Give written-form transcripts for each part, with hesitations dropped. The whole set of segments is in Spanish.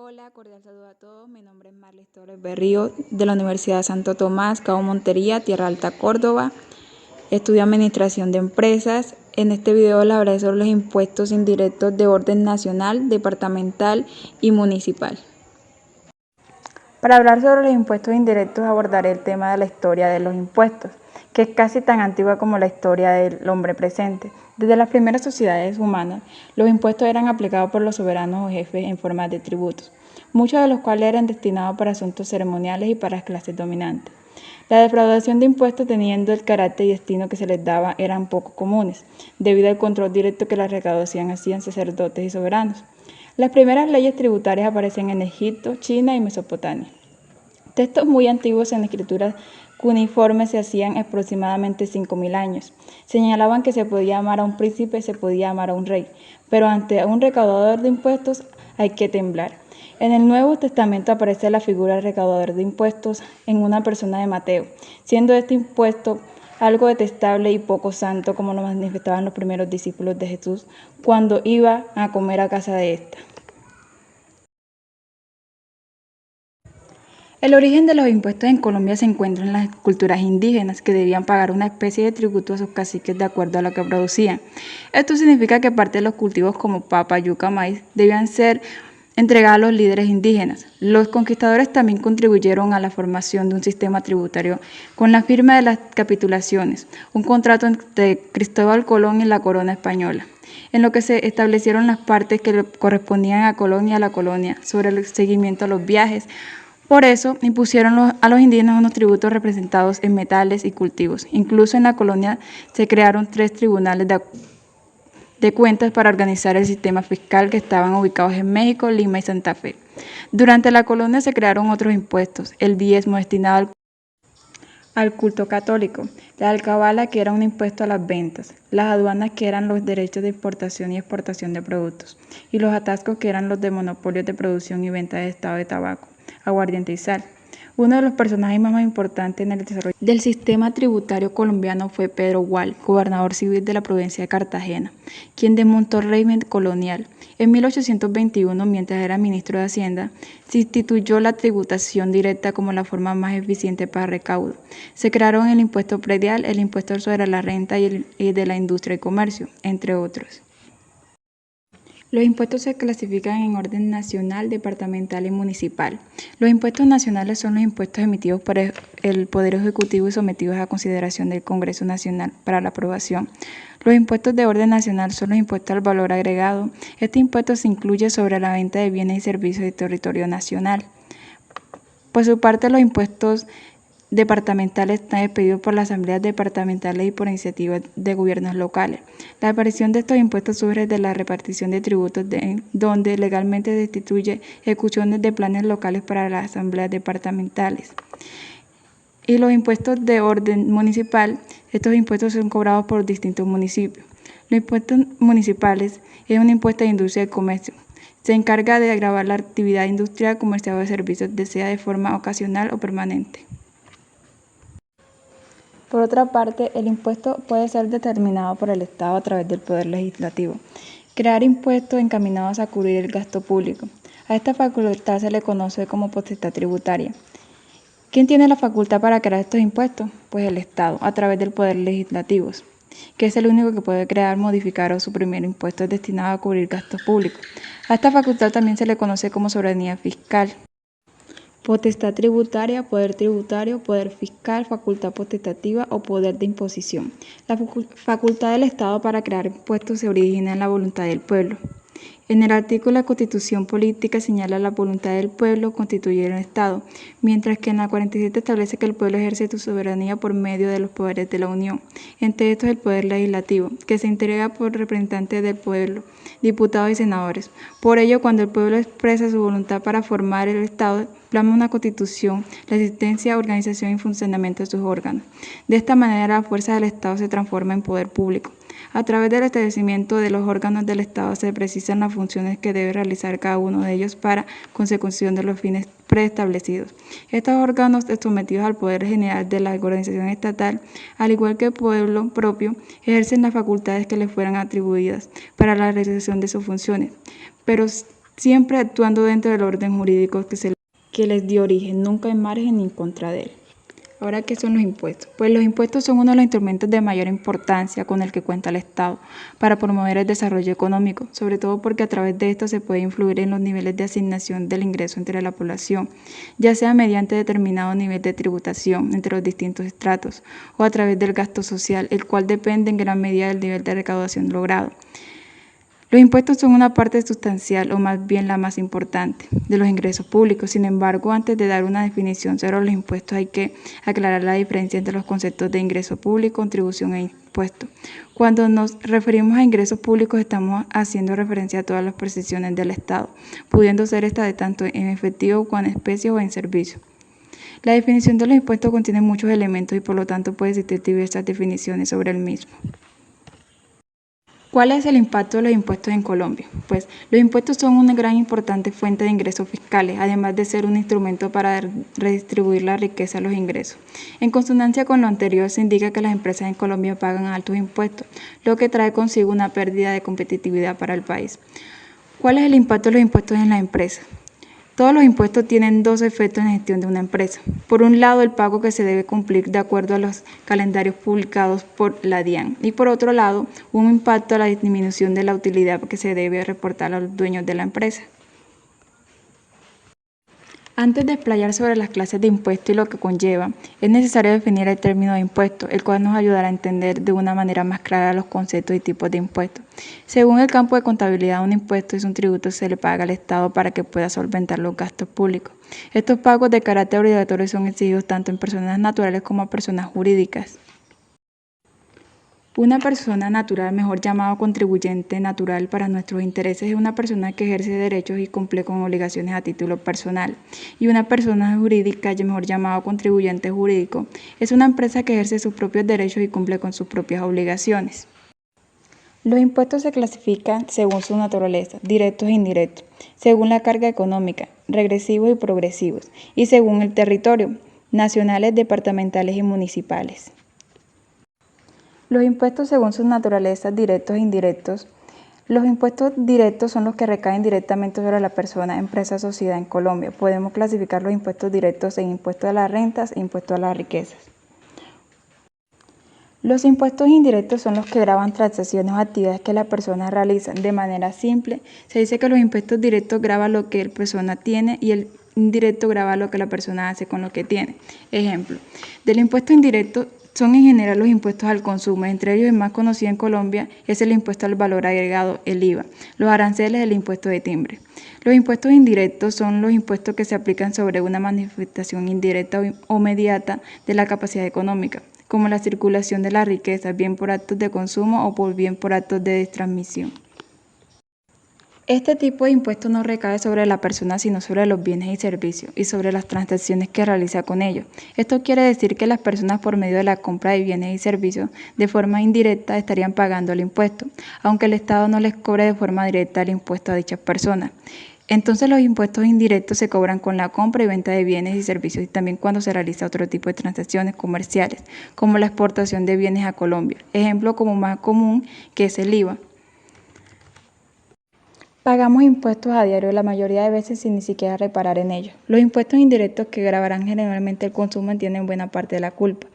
Hola, cordial saludo a todos. Mi nombre es Marlis Torres Berrío de la Universidad de Santo Tomás, Cabo Montería, Tierra Alta, Córdoba. Estudio Administración de Empresas. En este video les hablaré sobre los impuestos indirectos de orden nacional, departamental y municipal. Para hablar sobre los impuestos indirectos abordaré el tema de la historia de los impuestos, que es casi tan antigua como la historia del hombre presente. Desde las primeras sociedades humanas, los impuestos eran aplicados por los soberanos o jefes en forma de tributos, muchos de los cuales eran destinados para asuntos ceremoniales y para las clases dominantes. La defraudación de impuestos, teniendo el carácter y destino que se les daba, eran poco comunes, debido al control directo que la recaudación hacían sacerdotes y soberanos. Las primeras leyes tributarias aparecen en Egipto, China y Mesopotamia. Textos muy antiguos en escrituras cuneiformes se hacían aproximadamente 5.000 años. Señalaban que se podía amar a un príncipe, se podía amar a un rey, pero ante un recaudador de impuestos hay que temblar. En el Nuevo Testamento aparece la figura del recaudador de impuestos en una persona de Mateo, siendo este impuesto algo detestable y poco santo, como lo manifestaban los primeros discípulos de Jesús cuando iba a comer a casa de ésta. El origen de los impuestos en Colombia se encuentra en las culturas indígenas, que debían pagar una especie de tributo a sus caciques de acuerdo a lo que producían. Esto significa que parte de los cultivos como papa, yuca, maíz debían ser entregados a los líderes indígenas. Los conquistadores también contribuyeron a la formación de un sistema tributario con la firma de las capitulaciones, un contrato entre Cristóbal Colón y la corona española, en lo que se establecieron las partes que le correspondían a Colón y a la colonia sobre el seguimiento a los viajes. Por eso impusieron a los indígenas unos tributos representados en metales y cultivos. Incluso en la colonia se crearon 3 tribunales de cuentas para organizar el sistema fiscal, que estaban ubicados en México, Lima y Santa Fe. Durante la colonia se crearon otros impuestos: el diezmo destinado al culto católico, la alcabala, que era un impuesto a las ventas, las aduanas, que eran los derechos de importación y exportación de productos, y los atascos, que eran los de monopolios de producción y venta de estado de tabaco, aguardiente y sal. Uno de los personajes más importantes en el desarrollo del sistema tributario colombiano fue Pedro Gual, gobernador civil de la provincia de Cartagena, quien desmontó el régimen colonial. En 1821, mientras era ministro de Hacienda, se instituyó la tributación directa como la forma más eficiente para recaudo. Se crearon el impuesto predial, el impuesto sobre la renta y de la industria y comercio, entre otros. Los impuestos se clasifican en orden nacional, departamental y municipal. Los impuestos nacionales son los impuestos emitidos por el Poder Ejecutivo y sometidos a consideración del Congreso Nacional para la aprobación. Los impuestos de orden nacional son los impuestos al valor agregado. Este impuesto se incluye sobre la venta de bienes y servicios de territorio nacional. Por su parte, los impuestos departamentales están expedidos por las asambleas departamentales y por iniciativas de gobiernos locales. La aparición de estos impuestos surge de la repartición de tributos, donde legalmente se instituye ejecuciones de planes locales para las asambleas departamentales. Y los impuestos de orden municipal, estos impuestos son cobrados por distintos municipios. Los impuestos municipales es un impuesto de industria y comercio. Se encarga de gravar la actividad industrial, comercial o de servicios, sea de forma ocasional o permanente. Por otra parte, el impuesto puede ser determinado por el Estado a través del Poder Legislativo. Crear impuestos encaminados a cubrir el gasto público. A esta facultad se le conoce como potestad tributaria. ¿Quién tiene la facultad para crear estos impuestos? Pues el Estado, a través del Poder Legislativo, que es el único que puede crear, modificar o suprimir impuestos destinados a cubrir gastos públicos. A esta facultad también se le conoce como soberanía fiscal. Potestad tributaria, poder fiscal, facultad potestativa o poder de imposición. La facultad del Estado para crear impuestos se origina en la voluntad del pueblo. En el artículo de la Constitución Política señala la voluntad del pueblo constituye el Estado, mientras que en la 47 establece que el pueblo ejerce su soberanía por medio de los poderes de la Unión. Entre estos el poder legislativo, que se integra por representantes del pueblo, diputados y senadores. Por ello, cuando el pueblo expresa su voluntad para formar el Estado, plasma una constitución, la existencia, organización y funcionamiento de sus órganos. De esta manera, la fuerza del Estado se transforma en poder público. A través del establecimiento de los órganos del Estado se precisan las funciones que debe realizar cada uno de ellos para consecución de los fines preestablecidos. Estos órganos, sometidos al poder general de la organización estatal, al igual que el pueblo propio, ejercen las facultades que les fueran atribuidas para la realización de sus funciones, pero siempre actuando dentro del orden jurídico que les dio origen, nunca en margen ni en contra de él. Ahora, ¿qué son los impuestos? Pues los impuestos son uno de los instrumentos de mayor importancia con el que cuenta el Estado para promover el desarrollo económico, sobre todo porque a través de esto se puede influir en los niveles de asignación del ingreso entre la población, ya sea mediante determinado nivel de tributación entre los distintos estratos o a través del gasto social, el cual depende en gran medida del nivel de recaudación logrado. Los impuestos son una parte sustancial, o más bien la más importante, de los ingresos públicos. Sin embargo, antes de dar una definición sobre los impuestos hay que aclarar la diferencia entre los conceptos de ingreso público, contribución e impuesto. Cuando nos referimos a ingresos públicos estamos haciendo referencia a todas las prestaciones del Estado, pudiendo ser estas tanto en efectivo como en especie o en servicio. La definición de los impuestos contiene muchos elementos y por lo tanto puede existir diversas definiciones sobre el mismo. ¿Cuál es el impacto de los impuestos en Colombia? Pues los impuestos son una gran importante fuente de ingresos fiscales, además de ser un instrumento para redistribuir la riqueza a los ingresos. En consonancia con lo anterior, se indica que las empresas en Colombia pagan altos impuestos, lo que trae consigo una pérdida de competitividad para el país. ¿Cuál es el impacto de los impuestos en las empresas? Todos los impuestos tienen dos efectos en la gestión de una empresa. Por un lado, el pago que se debe cumplir de acuerdo a los calendarios publicados por la DIAN y por otro lado, un impacto a la disminución de la utilidad que se debe reportar a los dueños de la empresa. Antes de explayar sobre las clases de impuestos y lo que conlleva, es necesario definir el término de impuesto, el cual nos ayudará a entender de una manera más clara los conceptos y tipos de impuestos. Según el campo de contabilidad, un impuesto es un tributo que se le paga al Estado para que pueda solventar los gastos públicos. Estos pagos de carácter obligatorio son exigidos tanto en personas naturales como a personas jurídicas. Una persona natural, mejor llamado contribuyente natural para nuestros intereses, es una persona que ejerce derechos y cumple con obligaciones a título personal. Y una persona jurídica, mejor llamado contribuyente jurídico, es una empresa que ejerce sus propios derechos y cumple con sus propias obligaciones. Los impuestos se clasifican según su naturaleza, directos e indirectos, según la carga económica, regresivos y progresivos, y según el territorio, nacionales, departamentales y municipales. Los impuestos según sus naturalezas, directos e indirectos. Los impuestos directos son los que recaen directamente sobre la persona, empresa, sociedad en Colombia. Podemos clasificar los impuestos directos en impuestos a las rentas e impuestos a las riquezas. Los impuestos indirectos son los que gravan transacciones o actividades que la persona realiza. De manera simple, se dice que los impuestos directos gravan lo que la persona tiene y el indirecto grava lo que la persona hace con lo que tiene. Ejemplo, del impuesto indirecto son en general los impuestos al consumo, entre ellos el más conocido en Colombia es el impuesto al valor agregado, el IVA, los aranceles, el impuesto de timbre. Los impuestos indirectos son los impuestos que se aplican sobre una manifestación indirecta o mediata de la capacidad económica, como la circulación de la riqueza, bien por actos de consumo o bien por actos de transmisión. Este tipo de impuesto no recae sobre la persona, sino sobre los bienes y servicios y sobre las transacciones que realiza con ellos. Esto quiere decir que las personas por medio de la compra de bienes y servicios de forma indirecta estarían pagando el impuesto, aunque el Estado no les cobre de forma directa el impuesto a dichas personas. Entonces los impuestos indirectos se cobran con la compra y venta de bienes y servicios y también cuando se realiza otro tipo de transacciones comerciales, como la exportación de bienes a Colombia. Ejemplo como más común que es el IVA. Pagamos impuestos a diario la mayoría de veces sin ni siquiera reparar en ellos. Los impuestos indirectos que gravarán generalmente el consumo tienen buena parte de la culpa.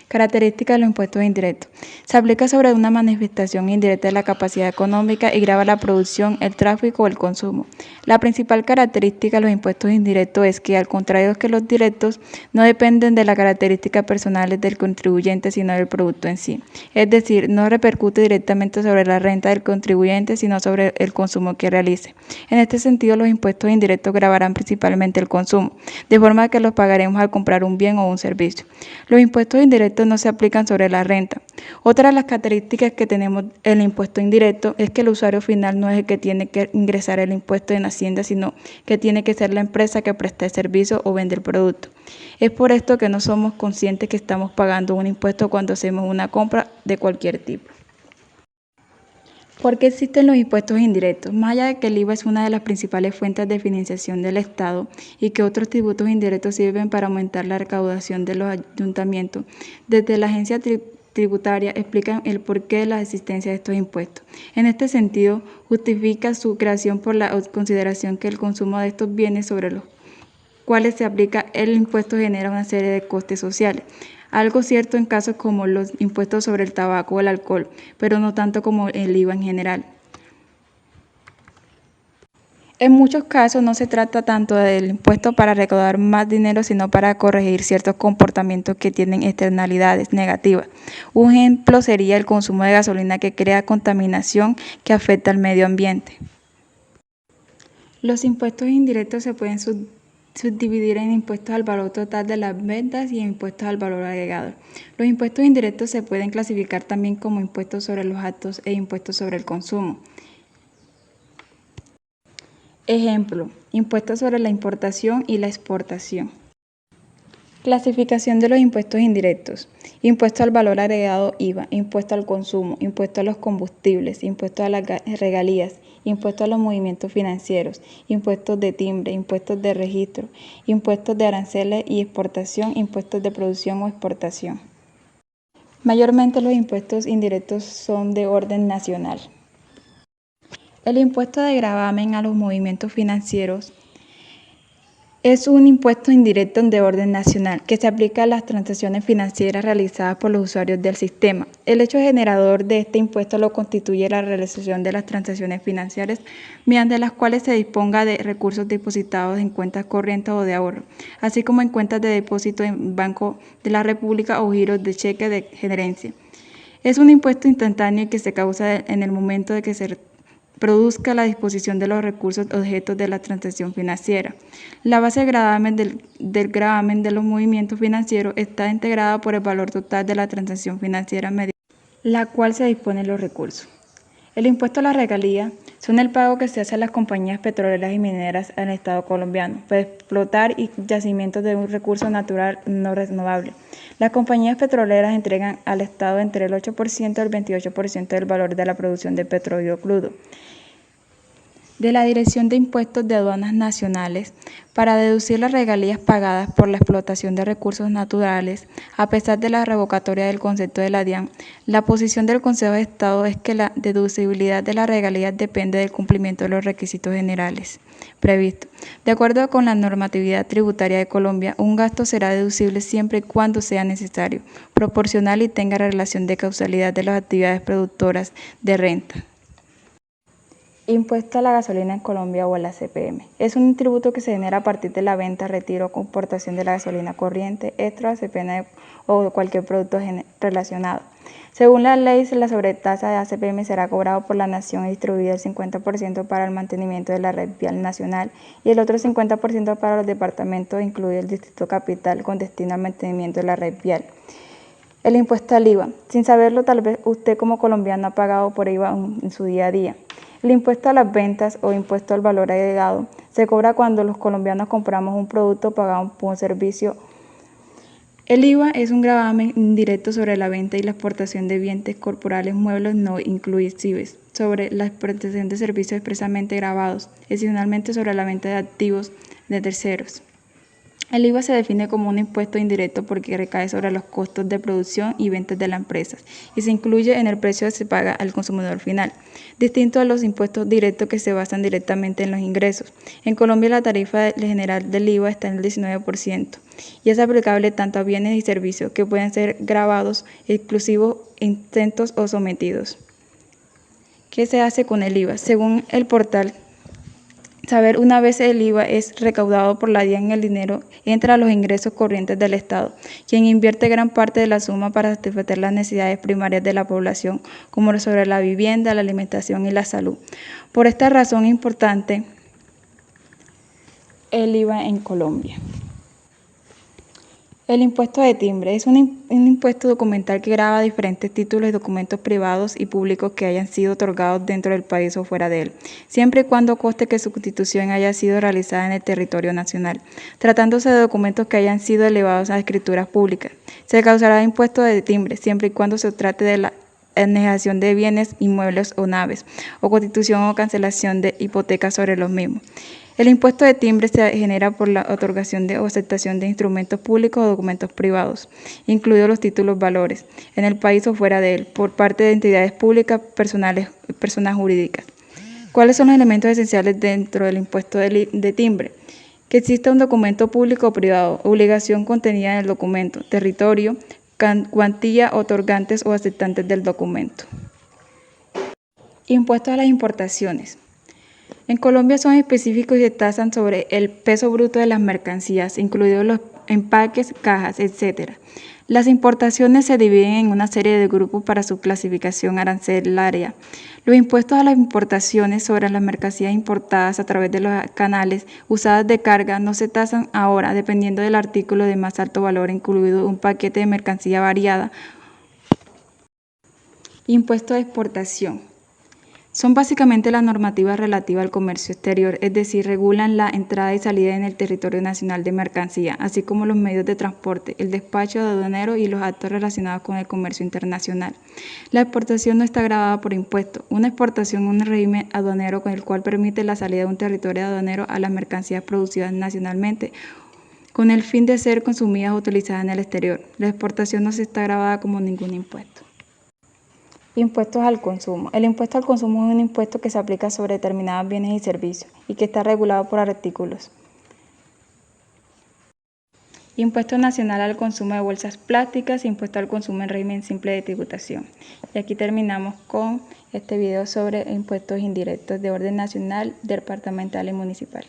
Características de los impuestos indirectos. Se aplica sobre una manifestación indirecta de la capacidad económica y grava la producción, el tráfico o el consumo. La principal característica de los impuestos indirectos es que, al contrario que los directos, no dependen de las características personales del contribuyente, sino del producto en sí. Es decir, no repercute directamente sobre la renta del contribuyente, sino sobre el consumo que realice. En este sentido, los impuestos indirectos gravarán principalmente el consumo, de forma que los pagaremos al comprar un bien o un servicio. Los impuestos indirectos no se aplican sobre la renta. Otra de las características que tenemos el impuesto indirecto es que el usuario final no es el que tiene que ingresar el impuesto en Hacienda, sino que tiene que ser la empresa que presta el servicio o vende el producto. Es por esto que no somos conscientes que estamos pagando un impuesto cuando hacemos una compra de cualquier tipo. ¿Por qué existen los impuestos indirectos? Más allá de que el IVA es una de las principales fuentes de financiación del Estado y que otros tributos indirectos sirven para aumentar la recaudación de los ayuntamientos, desde la agencia tributaria explican el porqué de la existencia de estos impuestos. En este sentido, justifica su creación por la consideración que el consumo de estos bienes sobre los cuales se aplica el impuesto genera una serie de costes sociales. Algo cierto en casos como los impuestos sobre el tabaco o el alcohol, pero no tanto como el IVA en general. En muchos casos no se trata tanto del impuesto para recaudar más dinero, sino para corregir ciertos comportamientos que tienen externalidades negativas. Un ejemplo sería el consumo de gasolina que crea contaminación que afecta al medio ambiente. Los impuestos indirectos se pueden subdividir en impuestos al valor total de las ventas y impuestos al valor agregado. Los impuestos indirectos se pueden clasificar también como impuestos sobre los actos e impuestos sobre el consumo. Ejemplo, impuestos sobre la importación y la exportación. Clasificación de los impuestos indirectos. Impuesto al valor agregado IVA, impuesto al consumo, impuesto a los combustibles, impuesto a las regalías, impuesto a los movimientos financieros, impuestos de timbre, impuestos de registro, impuestos de aranceles y exportación, impuestos de producción o exportación. Mayormente los impuestos indirectos son de orden nacional. El impuesto de gravamen a los movimientos financieros es un impuesto indirecto de orden nacional que se aplica a las transacciones financieras realizadas por los usuarios del sistema. El hecho generador de este impuesto lo constituye la realización de las transacciones financieras mediante las cuales se disponga de recursos depositados en cuentas corrientes o de ahorro, así como en cuentas de depósito en Banco de la República o giros de cheque de gerencia. Es un impuesto instantáneo que se causa en el momento de que se produzca la disposición de los recursos objetos de la transacción financiera. La base de gravamen del gravamen de los movimientos financieros está integrada por el valor total de la transacción financiera mediante la cual se disponen los recursos. El impuesto a la regalía son el pago que se hace a las compañías petroleras y mineras en el Estado colombiano para explotar yacimientos de un recurso natural no renovable. Las compañías petroleras entregan al Estado entre el 8% y el 28% del valor de la producción de petróleo crudo de la Dirección de Impuestos de Aduanas Nacionales para deducir las regalías pagadas por la explotación de recursos naturales. A pesar de la revocatoria del concepto de la DIAN, la posición del Consejo de Estado es que la deducibilidad de las regalías depende del cumplimiento de los requisitos generales previstos. De acuerdo con la normatividad tributaria de Colombia, un gasto será deducible siempre y cuando sea necesario, proporcional y tenga relación de causalidad de las actividades productoras de renta. Impuesto a la gasolina en Colombia o a la CPM. Es un tributo que se genera a partir de la venta, retiro o comportación de la gasolina corriente, extra, CPM o cualquier producto relacionado. Según la ley, la sobretasa de ACPM será cobrado por la nación y distribuida el 50% para el mantenimiento de la red vial nacional y el otro 50% para los departamentos, incluido el Distrito Capital, con destino al mantenimiento de la red vial. El impuesto al IVA. Sin saberlo, tal vez usted como colombiano ha pagado por IVA en su día a día. El impuesto a las ventas o impuesto al valor agregado se cobra cuando los colombianos compramos un producto o pagamos por un servicio. El IVA es un gravamen indirecto sobre la venta y la exportación de bienes corporales, muebles no inclusives, sobre la exportación de servicios expresamente gravados, adicionalmente sobre la venta de activos de terceros. El IVA se define como un impuesto indirecto porque recae sobre los costos de producción y ventas de la empresa y se incluye en el precio que se paga al consumidor final, distinto a los impuestos directos que se basan directamente en los ingresos. En Colombia la tarifa general del IVA está en el 19% y es aplicable tanto a bienes y servicios que pueden ser gravados, exclusivos, exentos o sometidos. ¿Qué se hace con el IVA? Según el portal Saber, una vez el IVA es recaudado por la DIAN, el dinero entra a los ingresos corrientes del Estado, quien invierte gran parte de la suma para satisfacer las necesidades primarias de la población, como sobre la vivienda, la alimentación y la salud. Por esta razón es importante el IVA en Colombia. El impuesto de timbre es un impuesto documental que grava diferentes títulos y documentos privados y públicos que hayan sido otorgados dentro del país o fuera de él, siempre y cuando conste que su constitución haya sido realizada en el territorio nacional. Tratándose de documentos que hayan sido elevados a escrituras públicas, se causará impuesto de timbre, siempre y cuando se trate de la enajenación de bienes, inmuebles o naves, o constitución o cancelación de hipotecas sobre los mismos. El impuesto de timbre se genera por la otorgación o aceptación de instrumentos públicos o documentos privados, incluidos los títulos valores, en el país o fuera de él, por parte de entidades públicas, personas jurídicas. ¿Cuáles son los elementos esenciales dentro del impuesto de timbre? Que exista un documento público o privado, obligación contenida en el documento, territorio, cuantía, otorgantes o aceptantes del documento. Impuestos a las importaciones. En Colombia son específicos y se tasan sobre el peso bruto de las mercancías, incluidos los empaques, cajas, etc. Las importaciones se dividen en una serie de grupos para su clasificación arancelaria. Los impuestos a las importaciones sobre las mercancías importadas a través de los canales usadas de carga no se tasan ahora, dependiendo del artículo de más alto valor, incluido un paquete de mercancía variada. Impuesto de exportación. Son básicamente las normativas relativas al comercio exterior, es decir, regulan la entrada y salida en el territorio nacional de mercancía, así como los medios de transporte, el despacho de aduanero y los actos relacionados con el comercio internacional. La exportación no está gravada por impuestos. Una exportación es un régimen aduanero con el cual permite la salida de un territorio aduanero a las mercancías producidas nacionalmente, con el fin de ser consumidas o utilizadas en el exterior. La exportación no está gravada como ningún impuesto. Impuestos al consumo. El impuesto al consumo es un impuesto que se aplica sobre determinados bienes y servicios y que está regulado por artículos. Impuesto nacional al consumo de bolsas plásticas, impuesto al consumo en régimen simple de tributación. Y aquí terminamos con este video sobre impuestos indirectos de orden nacional, departamental y municipal.